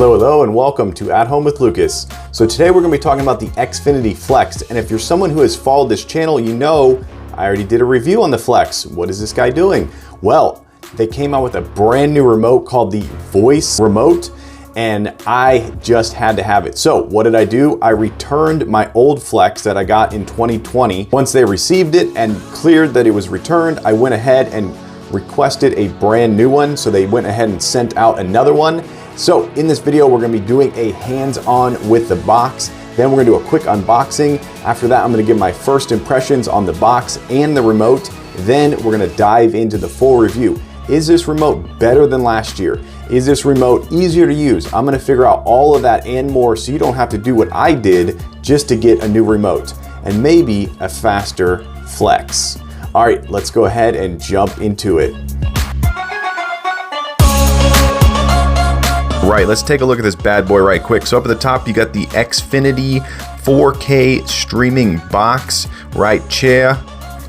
Hello, and welcome to At Home with Lucas. So today we're going to be talking about the Xfinity Flex, and if you're someone who has followed this channel, you know I already did a review on the Flex. What is this guy doing? Well, they came out with a brand new remote called the Voice Remote, and I just had to have it. So what did I do? I returned my old Flex that I got in 2020. Once they received it and cleared that it was returned, I went ahead and requested a brand new one. So they went ahead and sent out another one. So in this video, we're gonna be doing a hands-on with the box. Then we're gonna do a quick unboxing. After that, I'm gonna give my first impressions on the box and the remote. Then we're gonna dive into the full review. Is this remote better than last year? Is this remote easier to use? I'm gonna figure out all of that and more so you don't have to do what I did just to get a new remote and maybe a faster Flex. All right, let's go ahead and jump into it. Right, let's take a look at this bad boy right quick. So up at the top, you got the Xfinity 4K streaming box, right chair.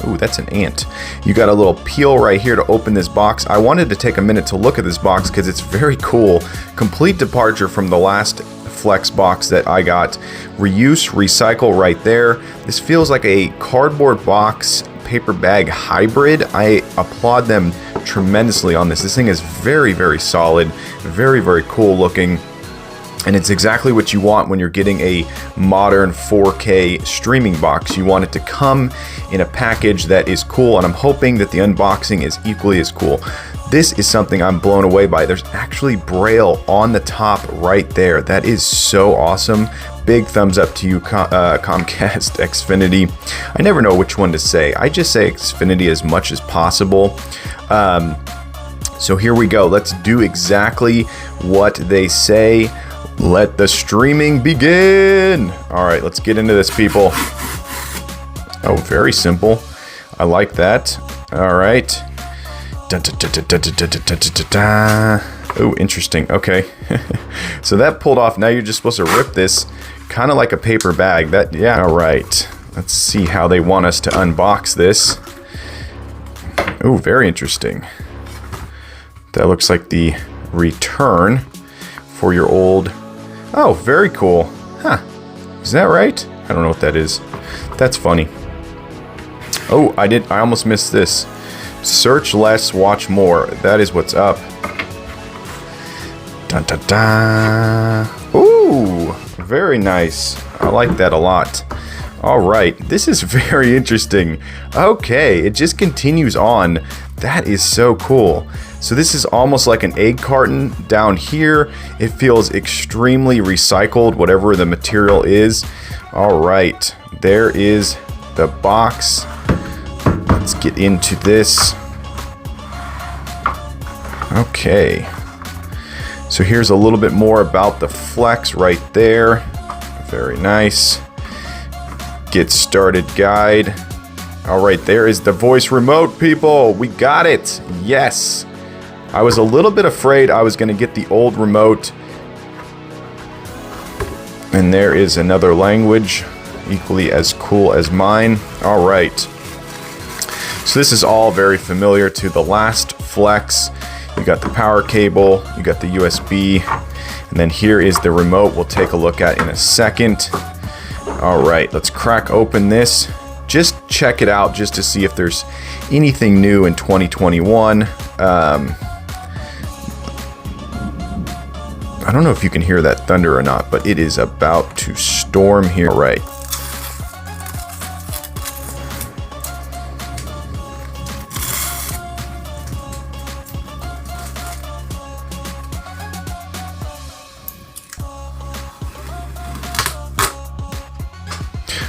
Ooh, that's an ant. You got a little peel right here to open this box. I wanted to take a minute to look at this box because it's very cool. Complete departure from the last Flex box that I got. Reuse, recycle right there. This feels like a cardboard box paper bag hybrid. I applaud them tremendously on this. This thing is very, very solid, very, very cool looking. And it's exactly what you want when you're getting a modern 4K streaming box. You want it to come in a package that is cool, and I'm hoping that the unboxing is equally as cool. This is something I'm blown away by. There's actually Braille on the top right there. That is so awesome. Big thumbs up to you, Comcast Xfinity. I never know which one to say. I just say Xfinity as much as possible. So here we go. Let's do exactly what they say. Let the streaming begin. All right, let's get into this, people. Oh, very simple. I like that. All right. Oh, interesting. Okay. So that pulled off. Now you're just supposed to rip this kind of like a paper bag. That, yeah. All right. Let's see how they want us to unbox this. Oh, very interesting. That looks like the return for your old. Oh, very cool. Huh. Is that right? I don't know what that is. That's funny. Oh, I almost missed this. Search less, watch more. That is what's up. Dun, dun, dun. Ooh, very nice. I like that a lot. All right, this is very interesting. Okay, it just continues on. That is so cool. So this is almost like an egg carton down here. It feels extremely recycled, whatever the material is. All right, there is the box. Let's get into this. Okay. So here's a little bit more about the Flex right there. Very nice. Get started guide. All right, there is the voice remote, people. We got it. Yes. I was a little bit afraid I was going to get the old remote. And there is another language, equally as cool as mine. All right. So this is all very familiar to the last Flex. You got the power cable, you got the USB, and then here is the remote we'll take a look at in a second. All right, let's crack open this. Just check it out just to see if there's anything new in 2021. I don't know if you can hear that thunder or not, but it is about to storm here. All right.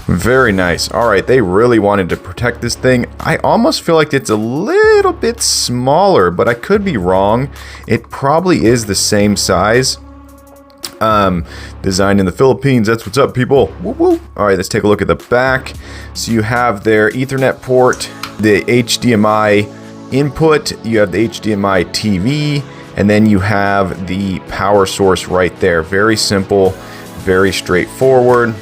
Very nice. All right, they really wanted to protect this thing. I almost feel like it's a little bit smaller, but I could be wrong. It probably is the same size. Designed in the Philippines. That's what's up, people. Woo woo. All right, let's take a look at the back. So you have their Ethernet port, the HDMI input, you have the HDMI TV, and then you have the power source right there. Very simple, very straightforward.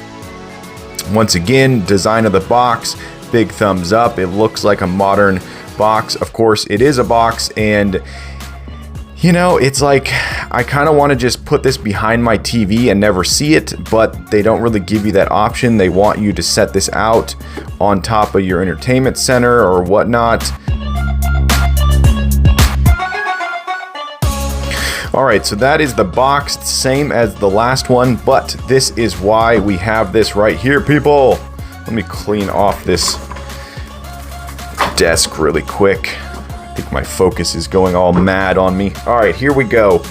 Once again, design of the box, big thumbs up. It looks like a modern box. Of course, it is a box, and You know, it's like I kind of want to just put this behind my TV and never see it, but they don't really give you that option. They want you to set this out on top of your entertainment center or whatnot. Alright, so that is the box, same as the last one, but this is why we have this right here, people. Let me clean off this desk really quick. I think my focus is going all mad on me. Alright, here we go.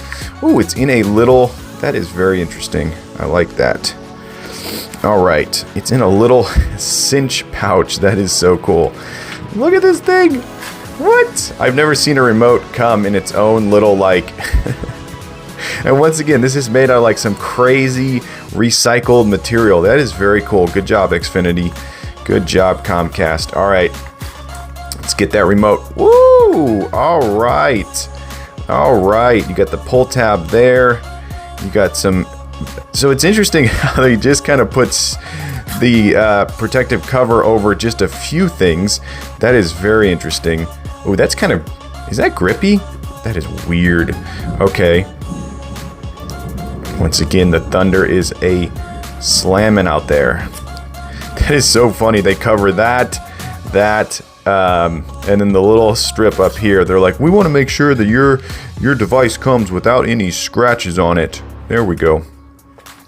Ooh, it's in a little... That is very interesting. I like that. Alright, it's in a little cinch pouch. That is so cool. Look at this thing! What? I've never seen a remote come in its own little, like... And once again, this is made out of like some crazy recycled material. That is very cool. Good job, Xfinity. Good job, Comcast. All right, let's get that remote. Woo! All right. All right. You got the pull tab there. You got some... So it's interesting how they just kind of puts the protective cover over just a few things. That is very interesting. Oh, that's kind of... Is that grippy? That is weird. Okay. Once again, the thunder is a slamming out there. That is so funny. They cover that, and then the little strip up here. They're like, we want to make sure that your device comes without any scratches on it. There we go.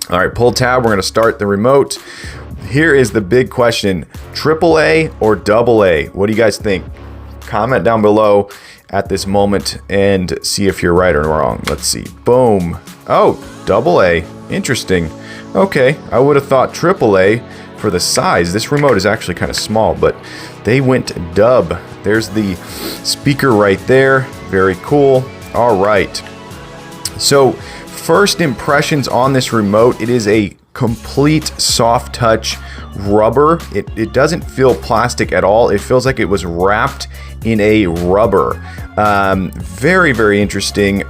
All right, pull tab. We're going to start the remote. Here is the big question: AAA or AA? What do you guys think? Comment down below at this moment and see if you're right or wrong. Let's see. Boom. Oh, AA. Interesting. Okay, I would have thought AAA for the size. This remote is actually kind of small, but they went dub. There's the speaker right there. Very cool. All right. So, first impressions on this remote, it is a complete soft touch rubber. It doesn't feel plastic at all. It feels like it was wrapped in a rubber. Very, very interesting.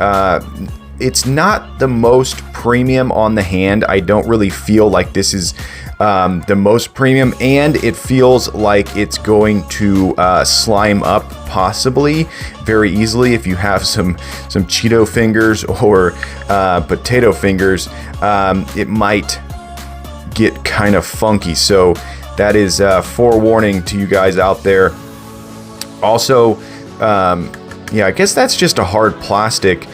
It's not the most premium on the hand. I don't really feel like this is the most premium, and it feels like it's going to slime up possibly very easily if you have some Cheeto fingers or potato fingers. It might get kind of funky, so that is forewarning to you guys out there. Also, yeah, I guess that's just a hard plastic,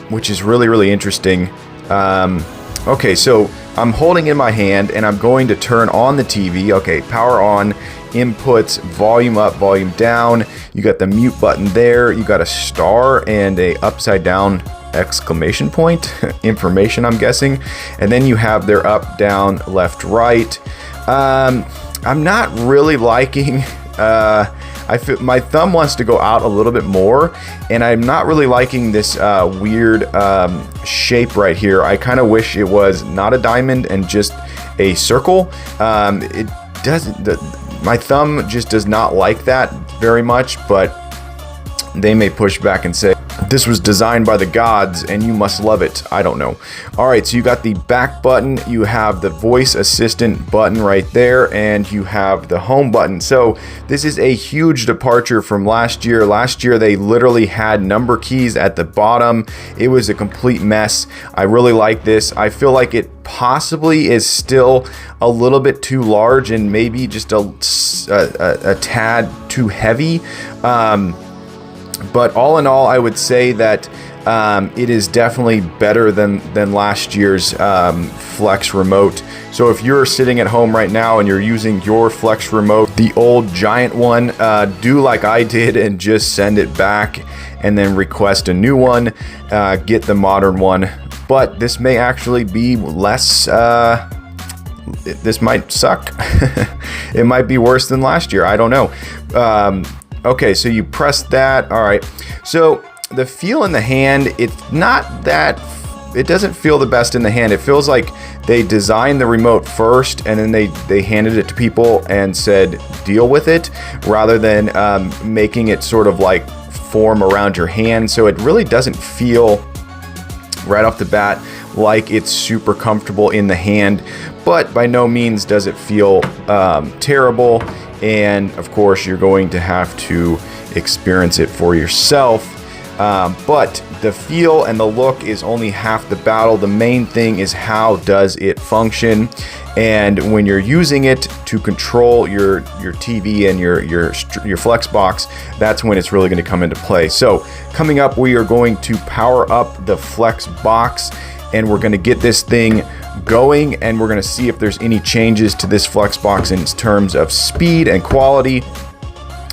which is really, really interesting. Okay, so I'm holding in my hand and I'm going to turn on the TV. Okay, power on, inputs, volume up, volume down. You got the mute button there. You got a star and a upside down exclamation point, information I'm guessing. And then you have their up, down, left, right. I'm not really liking... I feel my thumb wants to go out a little bit more, and I'm not really liking this weird shape right here. I kind of wish it was not a diamond and just a circle. It doesn't. My thumb just does not like that very much, but they may push back and say this was designed by the gods and you must love it. I don't know. All right, so you got the back button, you have the voice assistant button right there, and you have the home button. So this is a huge departure from last year. Last year they literally had number keys at the bottom. It was a complete mess. I really like this. I feel like it possibly is still a little bit too large and maybe just a tad too heavy. But all in all, I would say that it is definitely better than last year's Flex remote. So if you're sitting at home right now and you're using your Flex remote, the old giant one, do like I did and just send it back and then request a new one. Get the modern one. But this may actually be less... this might suck. It might be worse than last year. I don't know. Okay, so you press that. All right. So the feel in the hand, it's not that, it doesn't feel the best in the hand. It feels like they designed the remote first and then they handed it to people and said, deal with it, rather than making it sort of like form around your hand. So it really doesn't feel right off the bat like it's super comfortable in the hand, but by no means does it feel terrible. And of course, you're going to have to experience it for yourself. But the feel and the look is only half the battle. The main thing is how does it function, and when you're using it to control your TV and your Flex box, that's when it's really going to come into play. So coming up, we are going to power up the Flex box, and we're going to get this thing going, and we're going to see if there's any changes to this Flex box in terms of speed and quality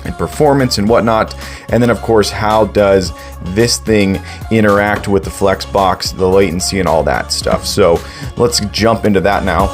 and performance and whatnot. And then of course, how does this thing interact with the Flex box, the latency and all that stuff. So let's jump into that now.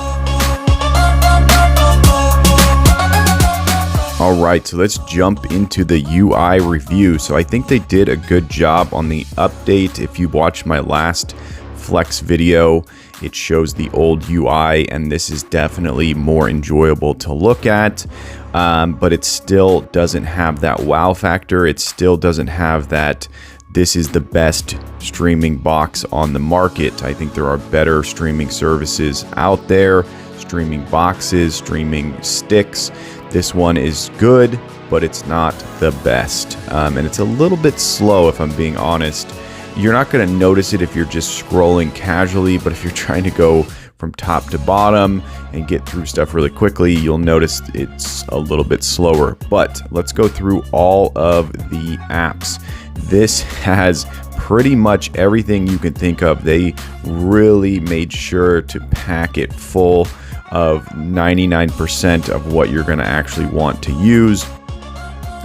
All right, so let's jump into the UI review. So I think they did a good job on the update. If you watched my last Flex video, it shows the old UI, and this is definitely more enjoyable to look at, but it still doesn't have that wow factor. It still doesn't have that this is the best streaming box on the market. I think there are better streaming services out there, streaming boxes, streaming sticks. This one is good, but it's not the best, and it's a little bit slow, if I'm being honest. You're not going to notice it if you're just scrolling casually, but if you're trying to go from top to bottom and get through stuff really quickly, you'll notice it's a little bit slower. But let's go through all of the apps. This has pretty much everything you can think of. They really made sure to pack it full of 99% of what you're going to actually want to use,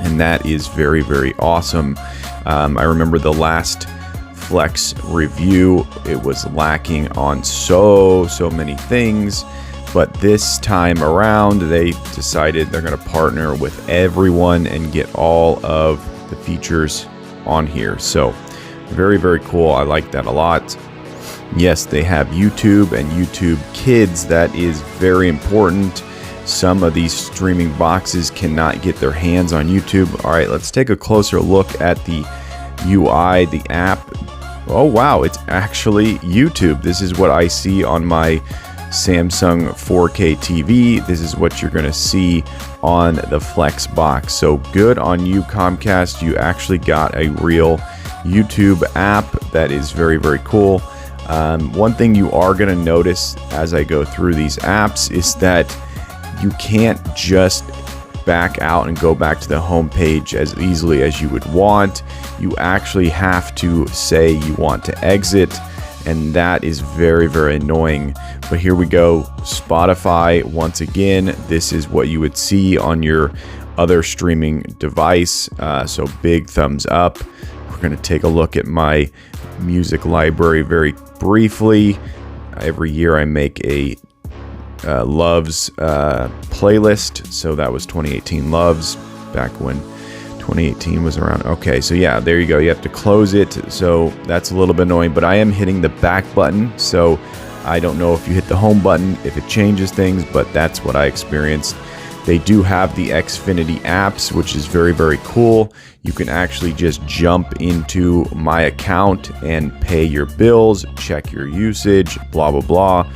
and that is very, very awesome. I remember the last Flex review, it was lacking on so many things, but this time around they decided they're going to partner with everyone and get all of the features on here. So very, very cool. I like that a lot. Yes, they have YouTube and YouTube Kids. That is very important. Some of these streaming boxes cannot get their hands on YouTube. All right, let's take a closer look at the UI, the app. Oh wow, it's actually YouTube. This is what I see on my Samsung 4K TV. This is what you're gonna see on the Flex box. So good on you, Comcast. You actually got a real YouTube app. That is very, very cool. One thing you are gonna notice as I go through these apps is that you can't just back out and go back to the home page as easily as you would want. You actually have to say you want to exit, and that is very, very annoying. But here we go. Spotify, once again, this is what you would see on your other streaming device, so big thumbs up. We're going to take a look at my music library very briefly. Every year I make a Loves playlist, so that was 2018 Loves, back when 2018 was around. Okay, so yeah, there you go. You have to close it, so that's a little bit annoying, but I am hitting the back button, so I don't know if you hit the home button if it changes things, but that's what I experienced. They do have the Xfinity apps, which is very, very cool. You can actually just jump into my account and pay your bills, check your usage, blah blah blah.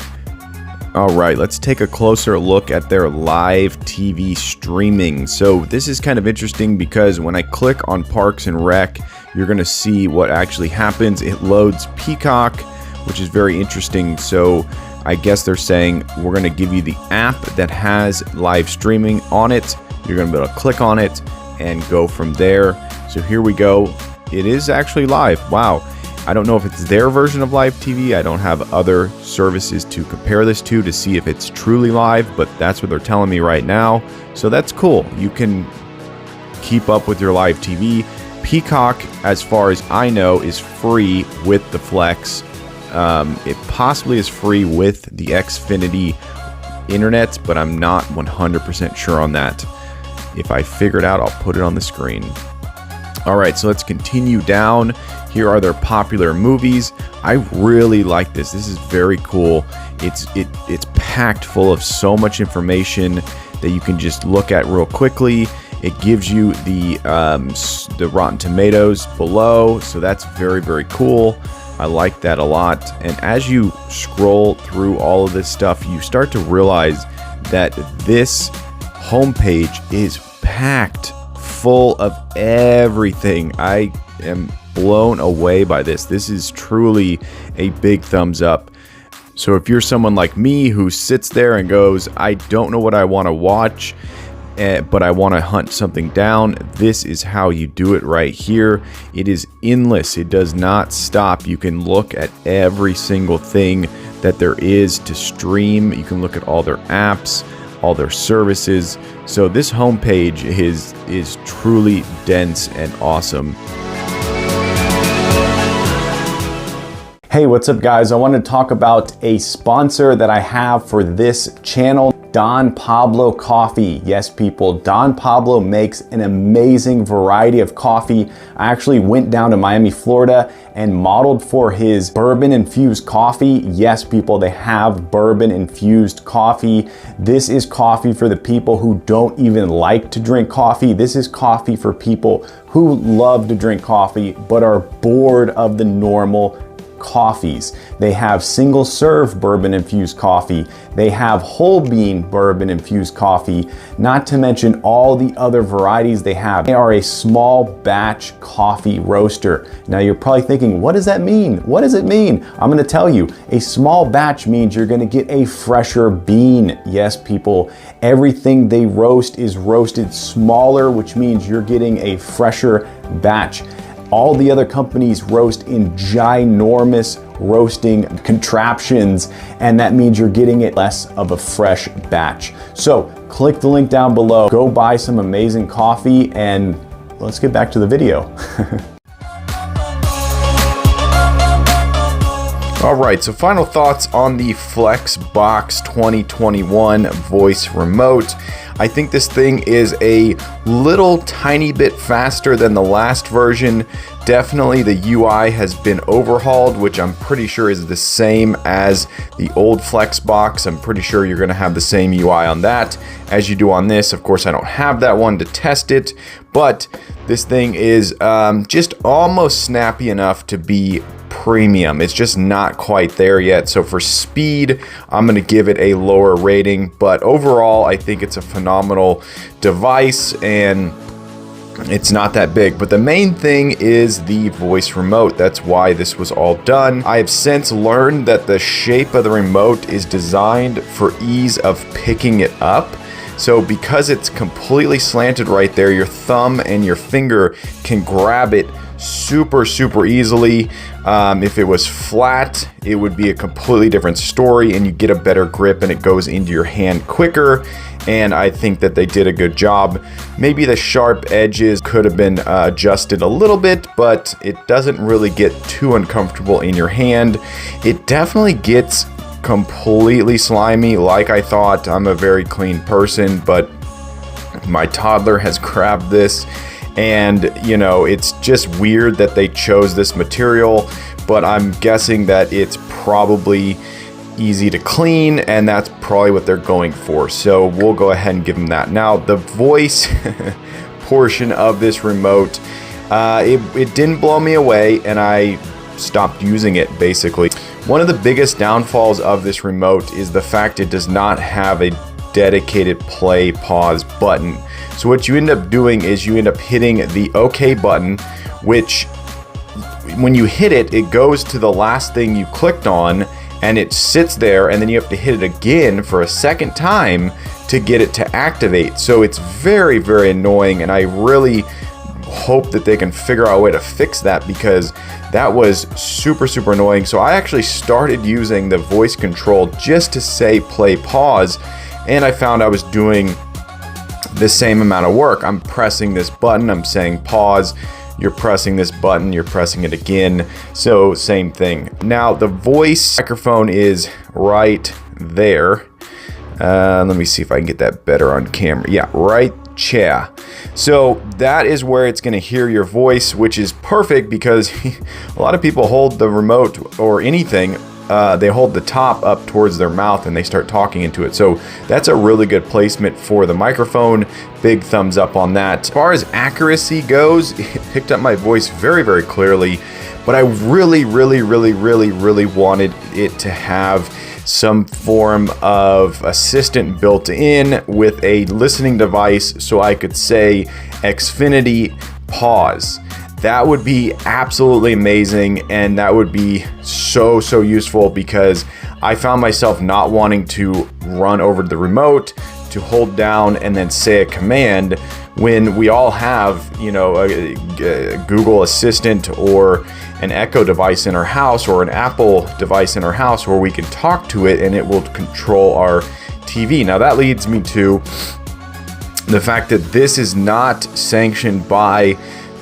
All right, let's take a closer look at their live TV streaming. So this is kind of interesting because when I click on Parks and Rec, you're going to see what actually happens. It loads Peacock, which is very interesting. So I guess they're saying we're going to give you the app that has live streaming on it. You're going to be able to click on it and go from there. So here we go. It is actually live. Wow. I don't know if it's their version of live TV. I don't have other services to compare this to see if it's truly live, but that's what they're telling me right now. So that's cool. You can keep up with your live TV. Peacock, as far as I know, is free with the Flex. It possibly is free with the Xfinity internet, but I'm not 100% sure on that. If I figure it out, I'll put it on the screen. All right, so let's continue down. Here are their popular movies. I really like this. This is very cool. It's packed full of so much information that you can just look at real quickly. It gives you the Rotten Tomatoes below, so that's very, very cool. I like that a lot. And as you scroll through all of this stuff, you start to realize that this homepage is packed full of everything. I am blown away by this. This is truly a big thumbs up. So if you're someone like me who sits there and goes, I don't know what I want to watch, but I want to hunt something down, this is how you do it right here. It is endless. It does not stop. You can look at every single thing that there is to stream. You can look at all their apps, all their services. So this homepage is truly dense and awesome. Hey, what's up guys? I want to talk about a sponsor that I have for this channel, Don Pablo Coffee. Yes, people, Don Pablo makes an amazing variety of coffee. I actually went down to Miami, Florida and modeled for his bourbon infused coffee. Yes, people, they have bourbon infused coffee. This is coffee for the people who don't even like to drink coffee. This is coffee for people who love to drink coffee but are bored of the normal coffees. They have single serve bourbon infused coffee. They have whole bean bourbon infused coffee, not to mention all the other varieties they have. They are a small batch coffee roaster. Now you're probably thinking, what does that mean? What does it mean? I'm going to tell you. A small batch means you're going to get a fresher bean. Yes, people, everything they roast is roasted smaller, which means you're getting a fresher batch. All the other companies roast in ginormous roasting contraptions, and that means you're getting it less of a fresh batch. So click the link down below, go buy some amazing coffee, and let's get back to the video. All right, so final thoughts on the Flexbox 2021 voice remote. I think this thing is a little tiny bit faster than the last version. Definitely the UI has been overhauled, which I'm pretty sure is the same as the old Flexbox. I'm pretty sure you're gonna have the same UI on that as you do on this. Of course, I don't have that one to test it, but this thing is just almost snappy enough to be premium. It's just not quite there yet. So for speed, I'm going to give it a lower rating, but overall, I think it's a phenomenal device and it's not that big. But the main thing is the voice remote. That's why this was all done. I have since learned that the shape of the remote is designed for ease of picking it up. So because it's completely slanted right there, your thumb and your finger can grab it super easily. If it was flat, it would be a completely different story and you get a better grip and it goes into your hand quicker. And I think that they did a good job. Maybe the sharp edges could have been adjusted a little bit, but it doesn't really get too uncomfortable in your hand. It definitely gets completely slimy like I thought. I'm a very clean person, but my toddler has grabbed this. And, you know, it's just weird that they chose this material, but I'm guessing that it's probably easy to clean, and that's probably what they're going for. So we'll go ahead and give them that. Now, the voice portion of this remote, it didn't blow me away, and I stopped using it, basically. One of the biggest downfalls of this remote is the fact it does not have a dedicated play pause button. So what you end up doing is you end up hitting the OK button, which when you hit it, it goes to the last thing you clicked on and it sits there, and then you have to hit it again for a second time to get it to activate. So it's very annoying, and I really hope that they can figure out a way to fix that, because that was super annoying. So I actually started using the voice control just to say play pause, and I found I was doing the same amount of work. I'm pressing this button, I'm saying pause, you're pressing this button, you're pressing it again. So same thing. Now the voice microphone is right there. Let me see if I can get that better on camera. Yeah, right chair. So that is where it's going to hear your voice, which is perfect because a lot of people hold the remote or anything, they hold the top up towards their mouth and they start talking into it. So that's a really good placement for the microphone. Big thumbs up on that. As far as accuracy goes, it picked up my voice very clearly, but I really wanted it to have some form of assistant built in with a listening device so I could say Xfinity pause. that would be absolutely amazing, and that would be so useful, because I found myself not wanting to run over to the remote to hold down and then say a command when we all have, you know, a Google Assistant or an Echo device in our house, or an Apple device in our house, where we can talk to it and it will control our TV. Now that leads me to the fact that this is not sanctioned by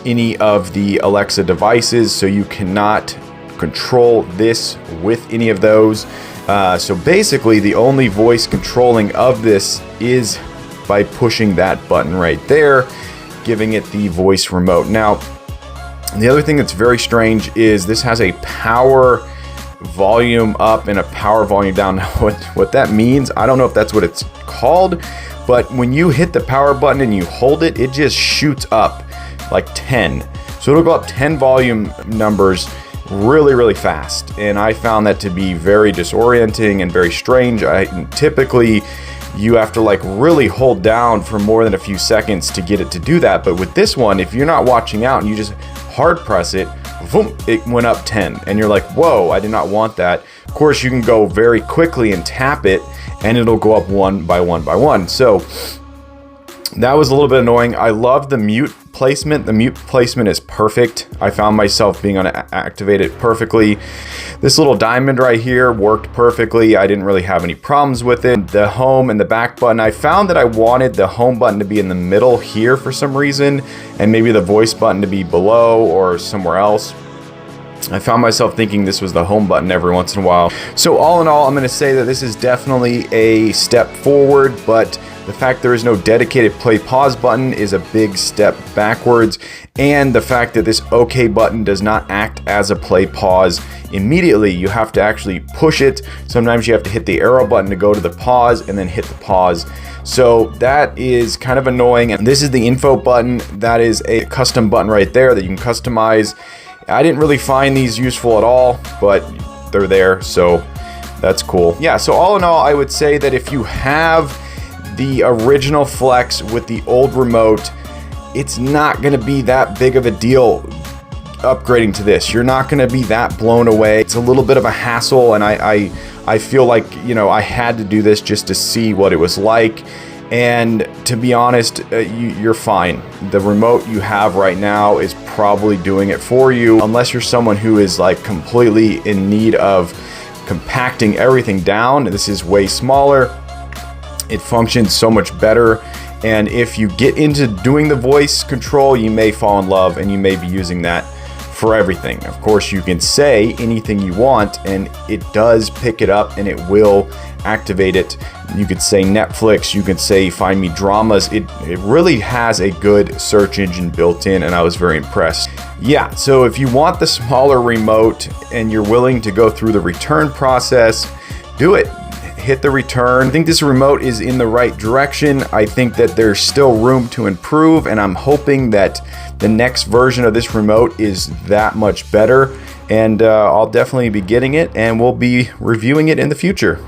any of the Alexa devices, so you cannot control this with any of those. So basically the only voice controlling of this is by pushing that button right there, giving it the voice remote. Now, the other thing that's very strange is this has a power volume up and a power volume down. What that means, I don't know if that's what it's called, but when you hit the power button and you hold it, it just shoots up like 10. So it'll go up 10 volume numbers really fast. And I found that to be very disorienting and very strange. Typically you have to like really hold down for more than a few seconds to get it to do that. But with this one, if you're not watching out and you just hard press it, boom, it went up 10. And you're like, whoa, I did not want that. Of course, you can go very quickly and tap it and it'll go up one by one. So that was a little bit annoying. I love the mute placement. The mute placement is perfect. I found myself being able to activate it perfectly. This little diamond right here worked perfectly. I didn't really have any problems with it. The home and the back button, I found that I wanted the home button to be in the middle here for some reason, and maybe the voice button to be below or somewhere else. I found myself thinking this was the home button every once in a while. So all in all, I'm going to say that this is definitely a step forward, but the fact there is no dedicated play pause button is a big step backwards. And the fact that this OK button does not act as a play pause immediately. You have to actually push it. Sometimes you have to hit the arrow button to go to the pause and then hit the pause. So that is kind of annoying. And this is the info button. That is a custom button right there that you can customize. I didn't really find these useful at all, but they're there, so that's cool. Yeah, so all in all, I would say that if you have the original Flex with the old remote, it's not going to be that big of a deal upgrading to this. You're not going to be that blown away. It's a little bit of a hassle, and I feel like, you know, I had to do this just to see what it was like. And to be honest, you're fine. The remote you have right now is probably doing it for you, unless you're someone who is like completely in need of compacting everything down. This is way smaller. It functions so much better. And if you get into doing the voice control, you may fall in love and you may be using that for everything. Of course, you can say anything you want and it does pick it up and it will activate it. You could say Netflix, you could say find me dramas. It really has a good search engine built in, and I was very impressed. Yeah, so if you want the smaller remote and you're willing to go through the return process, do it. Hit the return. I think this remote is in the right direction. I think that there's still room to improve, and I'm hoping that the next version of this remote is that much better. And I'll definitely be getting it, and we'll be reviewing it in the future.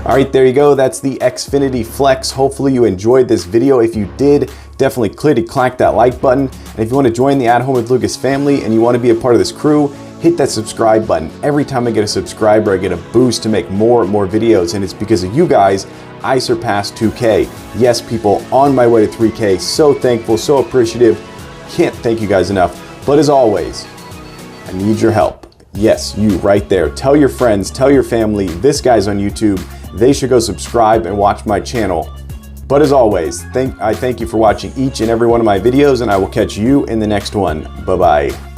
All right, there you go. That's the Xfinity Flex. Hopefully you enjoyed this video. If you did, definitely click that like button. And if you want to join the At Home with Lucas family and you want to be a part of this crew, hit that subscribe button. Every time I get a subscriber, I get a boost to make more and more videos, and it's because of you guys I surpassed 2K. Yes, people, on my way to 3K. So thankful, so appreciative. Can't thank you guys enough. But as always, I need your help. Yes, you right there. Tell your friends, tell your family, this guy's on YouTube. They should go subscribe and watch my channel. But as always, I thank you for watching each and every one of my videos, and I will catch you in the next one. Bye-bye.